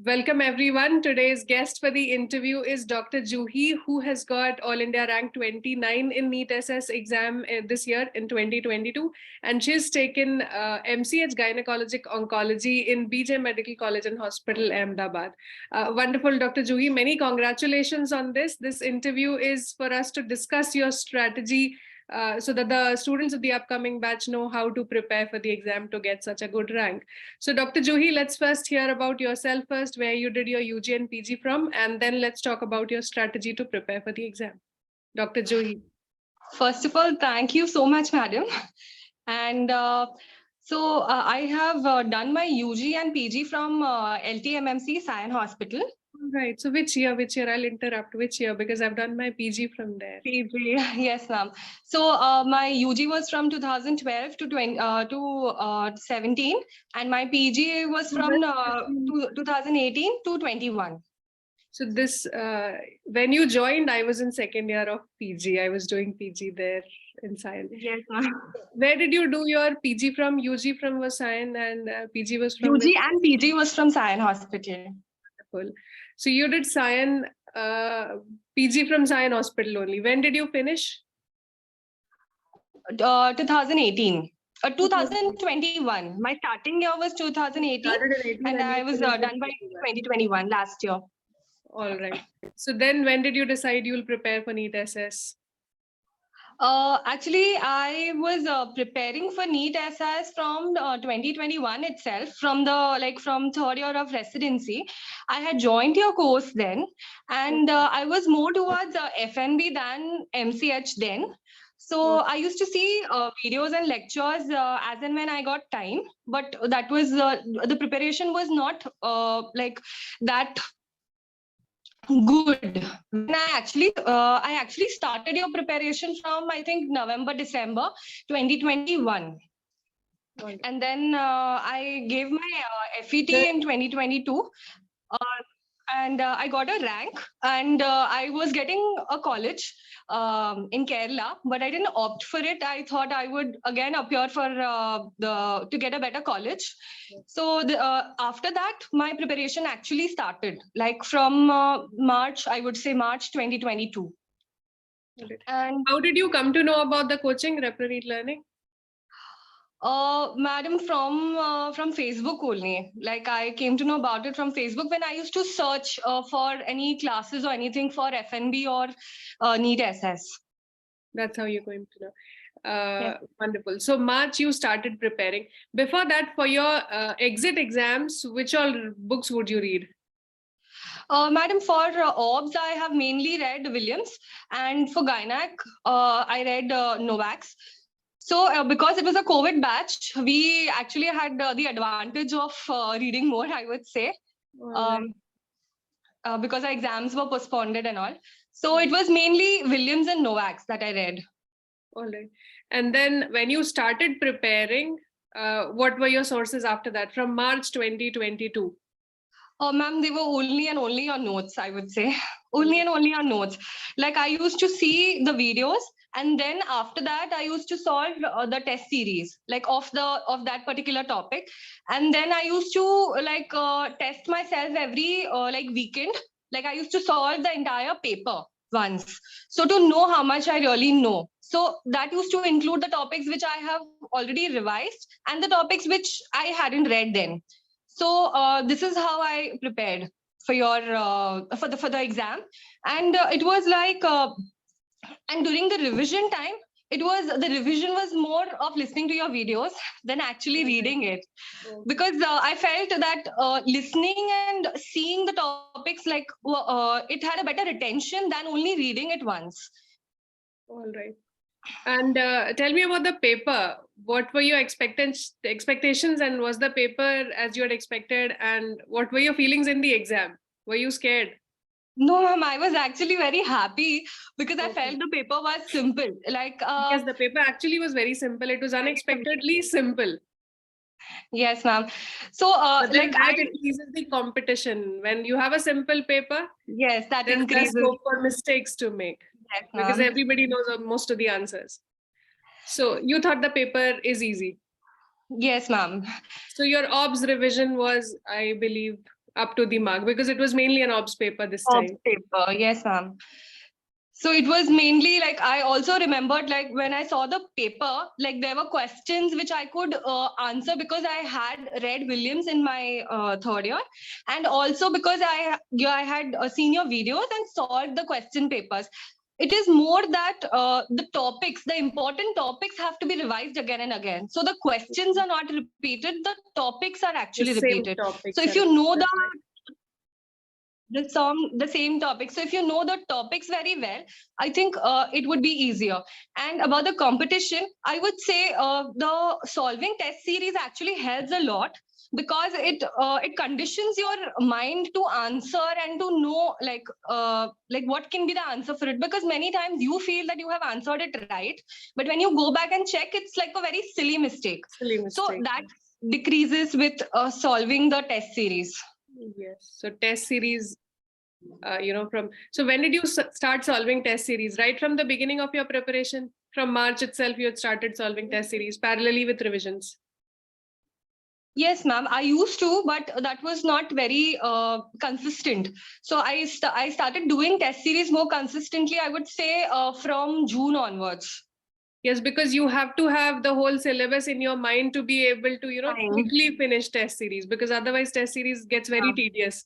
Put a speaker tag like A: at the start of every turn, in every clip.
A: Welcome everyone. Today's guest for the interview is Dr. Juhi, who has got All India rank 29 in NEET SS exam this year in 2022. And she's taken MCH Gynecologic Oncology in BJ Medical College and Hospital, Ahmedabad. Wonderful, Dr. Juhi. Many congratulations on this. This interview is for us to discuss your strategy so that the students of the upcoming batch know how to prepare for the exam to get such a good rank. So Dr. Juhi, let's first hear about yourself first, where you did your UG and PG from, and then let's talk about your strategy to prepare for the exam. Dr. Juhi.
B: First of all, thank you so much, madam. And I have done my UG and PG from LTMMC Sion Hospital.
A: Right. So which year? I'll interrupt. Which year? Because I've done my PG from there.
B: PG, yes, ma'am. So my UG was from 2012 to 17, and my PG was from 2018 to 21.
A: So this, when you joined, I was in second year of PG. I was doing PG there in Sion.
B: Yes, ma'am.
A: Where did you do your PG from? UG from was Sion and PG was from?
B: UG and PG was from Sion Hospital.
A: Wonderful. So you did Sion, PG from Sion Hospital only. When did you finish?
B: 2018. 2021. My starting year was 2018, and I was done by 2021 last year.
A: All right. So then when did you decide you'll prepare for NEET SS?
B: Actually, I was preparing for NEET SS from 2021 itself, from third year of residency. I had joined your course then, and I was more towards FNB than MCH then. So I used to see videos and lectures as and when I got time, but that was the preparation was not like that good. When I actually started your preparation from, I think, November, December 2021. Right. And then I gave my FET in 2022. And I got a rank, and I was getting a college in Kerala, but I didn't opt for it. I thought I would again appear for to get a better college. So after that, my preparation actually started, like from March, I would say March 2022.
A: And how did you come to know about the coaching, Reparate Learning?
B: Madam, from Facebook only. Like, I came to know about it from Facebook when I used to search for any classes or anything for FNB or NEET SS.
A: That's how you're going to know. Yeah. Wonderful. So March you started preparing. Before that, for your exit exams, which all books would you read?
B: Madam, for OBS, I have mainly read Williams, and for Gynac, I read Novak's. So because it was a COVID batch, we actually had the advantage of reading more, I would say, because our exams were postponed and all. So it was mainly Williams and Novak's that I read.
A: All right. And then when you started preparing, what were your sources after that from March 2022?
B: Ma'am, they were only and only on notes, I would say. Only and only on notes. Like, I used to see the videos, and then after that, I used to solve the test series, like of that particular topic. And then I used to test myself every weekend. Like, I used to solve the entire paper once, so to know how much I really know. So that used to include the topics which I have already revised and the topics which I hadn't read then. So this is how I prepared for your for the exam, and it was like, and during the revision time, the revision was more of listening to your videos than actually reading it, because I felt that listening and seeing the topics it had a better retention than only reading it once.
A: All right. And tell me about the paper. What were your expectations, and was the paper as you had expected? And what were your feelings in the exam? Were you scared?
B: No, ma'am, I was actually very happy because I felt the paper was simple.
A: Yes, the paper actually was very simple. It was unexpectedly simple.
B: Yes, ma'am. So
A: it increases the competition. When you have a simple paper,
B: yes, that increases
A: scope for mistakes to make. Yes, because everybody knows most of the answers. So you thought the paper is easy?
B: Yes, ma'am.
A: So your OBS revision was, I believe, up to the mark, because it was mainly an OBS paper this
B: OBS
A: time.
B: paper, yes, ma'am. So it was mainly like, I also remembered like when I saw the paper, like there were questions which I could answer because I had read Williams in my third year, and also because I had seen your videos and solved the question papers. It is more that the topics, the important topics have to be revised again and again. So the questions are not repeated, the topics are actually
A: The same
B: repeated.
A: topics
B: So if
A: are-
B: you know
A: that's right.
B: the same topic, so if you know the topics very well, I think it would be easier. And about the competition, I would say the solving test series actually helps a lot, because it conditions your mind to answer and to know like what can be the answer for it, because many times you feel that you have answered it right, but when you go back and check, it's like a very silly mistake.
A: Silly
B: So
A: mistake.
B: that decreases with solving the test series.
A: Yes. So test series, so when did you start solving test series? Right from the beginning of your preparation? From March itself, you had started solving test series parallelly with revisions?
B: Yes, ma'am. I used to, but that was not very consistent. So I started doing test series more consistently, I would say, from June onwards.
A: Yes, because you have to have the whole syllabus in your mind to be able to,
B: Fine.
A: quickly finish test series, because otherwise test series gets very tedious.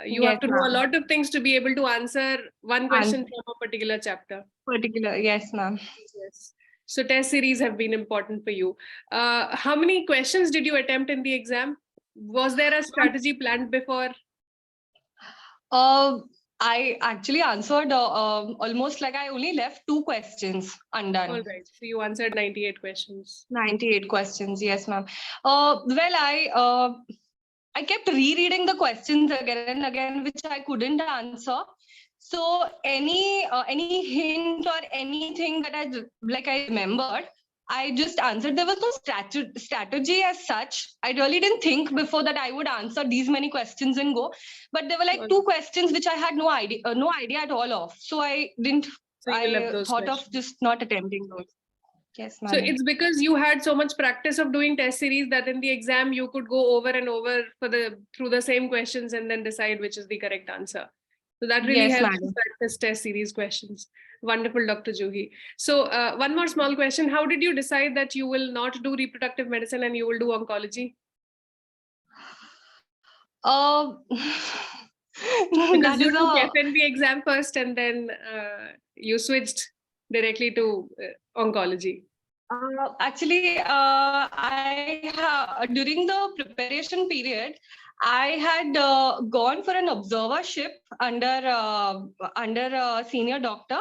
A: You
B: Yes,
A: have to know a
B: ma'am.
A: lot of things to be able to answer one question from a particular chapter.
B: Particular, yes, ma'am.
A: Yes. So test series have been important for you. How many questions did you attempt in the exam? Was there a strategy planned before?
B: I actually answered almost, like I only left 2 questions undone.
A: All right. So you answered 98 questions.
B: 98 questions, yes, ma'am. I kept rereading the questions again and again, which I couldn't answer. So any hint or anything that I remembered, I just answered. There was no strategy as such. I really didn't think before that I would answer these many questions and go. But there were like 2 questions which I had no idea at all of. So I didn't.
A: So you left
B: I
A: those
B: thought
A: questions.
B: of just not attempting those. Yes,
A: So
B: ma'am.
A: it's because you had so much practice of doing test series that in the exam you could go over and over through the same questions and then decide which is the correct answer. So that really
B: Yes,
A: helps to
B: madam.
A: practice test series questions. Wonderful, Dr. Juhi. So one more small question. How did you decide that you will not do reproductive medicine and you will do oncology? Because
B: That
A: you
B: is
A: took
B: a
A: FNB exam first and then you switched directly to oncology.
B: Actually, during the preparation period, I had gone for an observership under a senior doctor,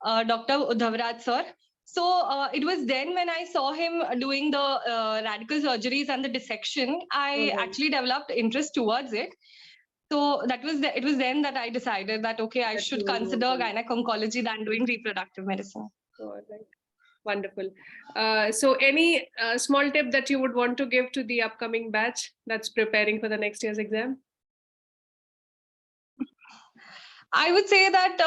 B: Dr. Udhavraj sir. So it was then when I saw him doing the radical surgeries and the dissection, I actually developed interest towards it. So it was then that I decided that, okay, I
A: That
B: should
A: you will do
B: consider
A: oncology.
B: gynec oncology than doing reproductive medicine.
A: All right. Wonderful. So any small tip that you would want to give to the upcoming batch that's preparing for the next year's exam?
B: I would say that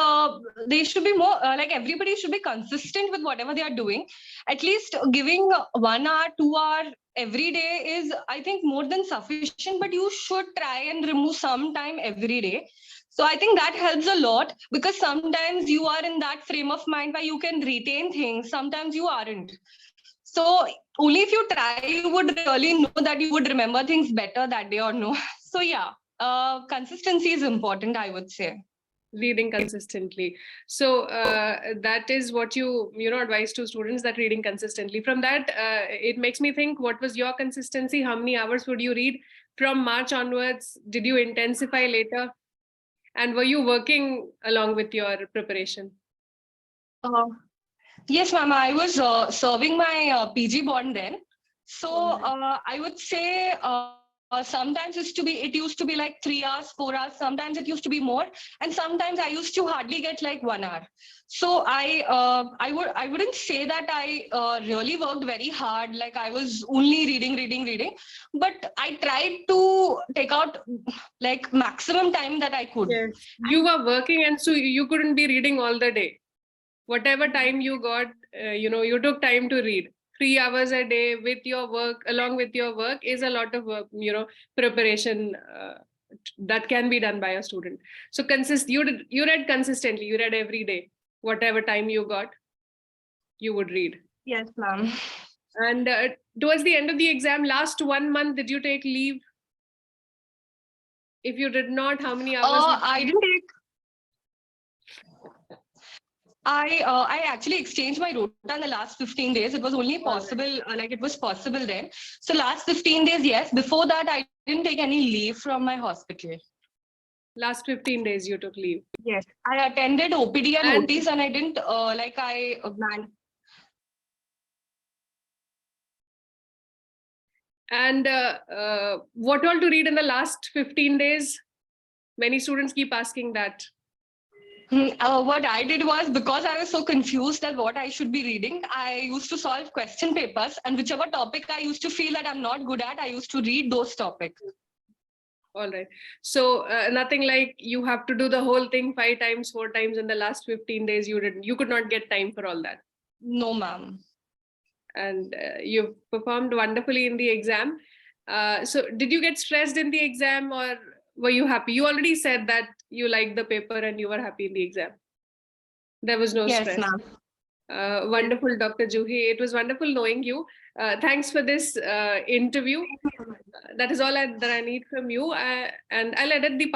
B: they should be more like everybody should be consistent with whatever they are doing. At least giving 1 hour, 2 hour every day is, I think, more than sufficient, but you should try and remove some time every day. So I think that helps a lot, because sometimes you are in that frame of mind where you can retain things, sometimes you aren't. So only if you try, you would really know that you would remember things better that day or no. So yeah, consistency is important, I would say.
A: Reading consistently. So that is what you advise to students, that reading consistently. From that, it makes me think, what was your consistency? How many hours would you read from March onwards? Did you intensify later? And were you working along with your preparation?
B: Uh, yes, ma'am. I was serving my PG bond then. So I would say sometimes it used to be like 3 hours, 4 hours. Sometimes it used to be more, and sometimes I used to hardly get like 1 hour. So I wouldn't say that I really worked very hard. Like I was only reading, but I tried to take out like maximum time that I could.
A: Yes, you were working, and so you couldn't be reading all the day. Whatever time you got, you took time to read. 3 hours a day with your work, along with your work, is a lot of work, preparation that can be done by a student. So you read consistently, you read every day, whatever time you got, you would read.
B: Yes, ma'am.
A: And towards the end of the exam, last 1 month, did you take leave? If you did not, how many hours?
B: I didn't take. I actually exchanged my rota in the last 15 days. It was only possible, like it was possible then. So last 15 days, yes. Before that, I didn't take any leave from my hospital.
A: Last 15 days you took leave.
B: Yes. I attended OPD and
A: And-
B: OTs and I didn't
A: And what all to read in the last 15 days? Many students keep asking that.
B: What I did was, because I was so confused at what I should be reading, I used to solve question papers, and whichever topic I used to feel that I'm not good at, I used to read those topics.
A: All right. So nothing like you have to do the whole thing 5 times, 4 times in the last 15 days. You could not get time for all that.
B: No, ma'am.
A: And you've performed wonderfully in the exam. So did you get stressed in the exam, or were you happy? You already said that you liked the paper and you were happy in the exam. There was no stress.
B: Yes, ma'am.
A: Wonderful, Dr. Juhi. It was wonderful knowing you. Thanks for this interview. That is all that I need from you. And I'll edit the